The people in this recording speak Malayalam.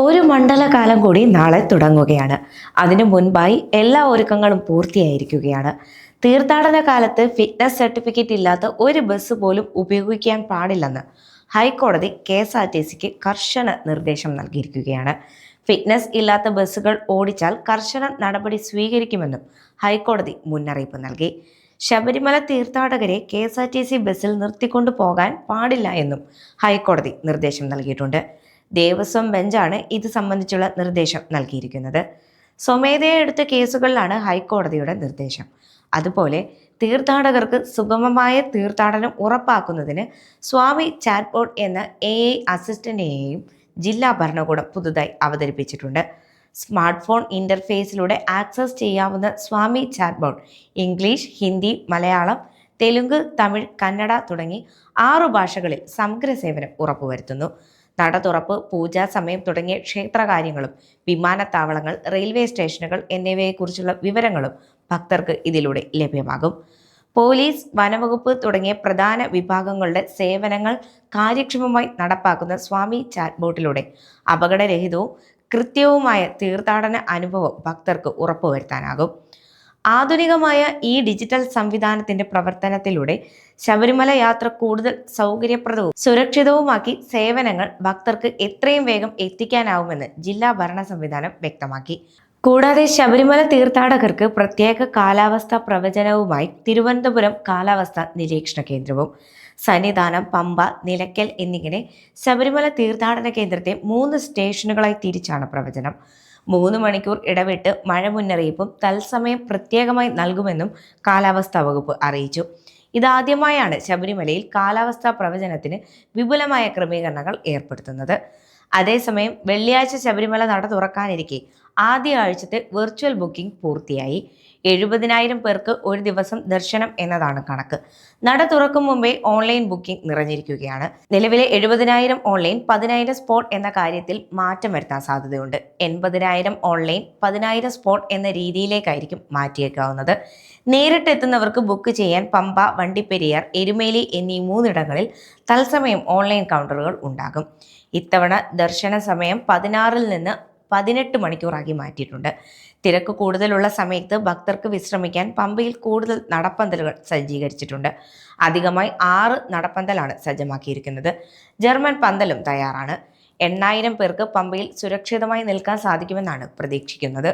ഒരു മണ്ഡലകാലം കൂടി നാളെ തുടങ്ങുകയാണ്. അതിനു മുൻപായി എല്ലാ ഒരുക്കങ്ങളും പൂർത്തിയായിരിക്കുകയാണ്. തീർത്ഥാടന കാലത്ത് ഫിറ്റ്നസ് സർട്ടിഫിക്കറ്റ് ഇല്ലാത്ത ഒരു ബസ് പോലും ഉപയോഗിക്കാൻ പാടില്ലെന്ന് ഹൈക്കോടതി KSRTCക്ക് കർശന നിർദ്ദേശം നൽകിയിരിക്കുകയാണ്. ഫിറ്റ്നസ് ഇല്ലാത്ത ബസ്സുകൾ ഓടിച്ചാൽ കർശന നടപടി സ്വീകരിക്കുമെന്നും ഹൈക്കോടതി മുന്നറിയിപ്പ് നൽകി. ശബരിമല തീർത്ഥാടകരെ KSRTC ബസ്സിൽ നിർത്തിക്കൊണ്ടു പോകാൻ പാടില്ല എന്നും ഹൈക്കോടതി നിർദ്ദേശം നൽകിയിട്ടുണ്ട്. ദേവസ്വം ബെഞ്ചാണ് ഇത് സംബന്ധിച്ചുള്ള നിർദ്ദേശം നൽകിയിരിക്കുന്നത്. സ്വമേധയാ എടുത്ത കേസുകളിലാണ് ഹൈക്കോടതിയുടെ നിർദ്ദേശം. അതുപോലെ തീർത്ഥാടകർക്ക് സുഗമമായ തീർത്ഥാടനം ഉറപ്പാക്കുന്നതിന് സ്വാമി ചാറ്റ്ബോട്ട് എന്ന AI അസിസ്റ്റന്റിനെയും ജില്ലാ ഭരണകൂടം പുതുതായി അവതരിപ്പിച്ചിട്ടുണ്ട്. സ്മാർട്ട് ഫോൺ ഇന്റർഫേസിലൂടെ ആക്സസ് ചെയ്യാവുന്ന സ്വാമി ചാറ്റ്ബോട്ട് ഇംഗ്ലീഷ്, ഹിന്ദി, മലയാളം, തെലുങ്ക്, തമിഴ്, കന്നഡ തുടങ്ങി 6 ഭാഷകളിൽ സമഗ്ര സേവനം ഉറപ്പുവരുത്തുന്നു. നട തുറപ്പ്, പൂജാ സമയം തുടങ്ങിയ ക്ഷേത്രകാര്യങ്ങളും വിമാനത്താവളങ്ങൾ, റെയിൽവേ സ്റ്റേഷനുകൾ എന്നിവയെക്കുറിച്ചുള്ള വിവരങ്ങളും ഭക്തർക്ക് ഇതിലൂടെ ലഭ്യമാകും. പോലീസ്, വനവകുപ്പ് തുടങ്ങിയ പ്രധാന വിഭാഗങ്ങളുടെ സേവനങ്ങൾ കാര്യക്ഷമമായി നടപ്പാക്കുന്ന സ്വാമി ചാറ്റ്ബോട്ടിലൂടെ അപകടരഹിതവും കൃത്യവുമായ തീർത്ഥാടന അനുഭവം ഭക്തർക്ക് ഉറപ്പുവരുത്താനാകും. ആധുനികമായ ഈ ഡിജിറ്റൽ സംവിധാനത്തിന്റെ പ്രവർത്തനത്തിലൂടെ ശബരിമല യാത്ര കൂടുതൽ സൗകര്യപ്രദവും സുരക്ഷിതവുമാക്കി സേവനങ്ങൾ ഭക്തർക്ക് എത്രയും വേഗം എത്തിക്കാനാവുമെന്ന് ജില്ലാ ഭരണ സംവിധാനം വ്യക്തമാക്കി. കൂടാതെ ശബരിമല തീർത്ഥാടകർക്ക് പ്രത്യേക കാലാവസ്ഥാ പ്രവചനവുമായി തിരുവനന്തപുരം കാലാവസ്ഥാ നിരീക്ഷണ കേന്ദ്രവും, സന്നിധാനം, പമ്പ, നിലയ്ക്കൽ എന്നിങ്ങനെ ശബരിമല തീർത്ഥാടന കേന്ദ്രത്തെ 3 സ്റ്റേഷനുകളായി തിരിച്ചാണ് പ്രവചനം. 3 മണിക്കൂർ ഇടവിട്ട് മഴ മുന്നറിയിപ്പും തത്സമയം പ്രത്യേകമായി നൽകുമെന്നും കാലാവസ്ഥാ വകുപ്പ് അറിയിച്ചു. ഇതാദ്യമായാണ് ശബരിമലയിൽ കാലാവസ്ഥാ പ്രവചനത്തിന് വിപുലമായ ക്രമീകരണങ്ങൾ ഏർപ്പെടുത്തുന്നത്. അതേസമയം വെള്ളിയാഴ്ച ശബരിമല നട തുറക്കാനിരിക്കെ ആദ്യ ആഴ്ചത്തെ വെർച്വൽ ബുക്കിംഗ് പൂർത്തിയായി. 70,000 പേർക്ക് ഒരു ദിവസം ദർശനം എന്നതാണ് കണക്ക്. നട തുറക്കും മുമ്പേ ഓൺലൈൻ ബുക്കിംഗ് നിറഞ്ഞിരിക്കുകയാണ്. നിലവിലെ 70,000 ഓൺലൈൻ, 10,000 സ്പോട്ട് എന്ന കാര്യത്തിൽ മാറ്റം വരുത്താൻ സാധ്യതയുണ്ട്. 80,000 ഓൺലൈൻ, 10,000 സ്പോട്ട് എന്ന രീതിയിലേക്കായിരിക്കും മാറ്റിയേക്കാവുന്നത്. നേരിട്ട് എത്തുന്നവർക്ക് ബുക്ക് ചെയ്യാൻ പമ്പ, വണ്ടിപ്പെരിയാർ, എരുമേലി എന്നീ 3 ഇടങ്ങളിൽ തത്സമയം ഓൺലൈൻ കൗണ്ടറുകൾ ഉണ്ടാകും. ഇത്തവണ ദർശന സമയം 16-ൽ നിന്ന് 18 മണിക്കൂറാക്കി മാറ്റിയിട്ടുണ്ട്. തിരക്ക് കൂടുതലുള്ള സമയത്ത് ഭക്തർക്ക് വിശ്രമിക്കാൻ പമ്പയിൽ കൂടുതൽ നടപ്പന്തലുകൾ സജ്ജീകരിച്ചിട്ടുണ്ട്. അധികമായി 6 നടപ്പന്തലാണ് സജ്ജമാക്കിയിരിക്കുന്നത്. ജർമ്മൻ പന്തലും തയ്യാറാണ്. 8,000 പേർക്ക് പമ്പയിൽ സുരക്ഷിതമായി നിൽക്കാൻ സാധിക്കുമെന്നാണ് പ്രതീക്ഷിക്കുന്നത്.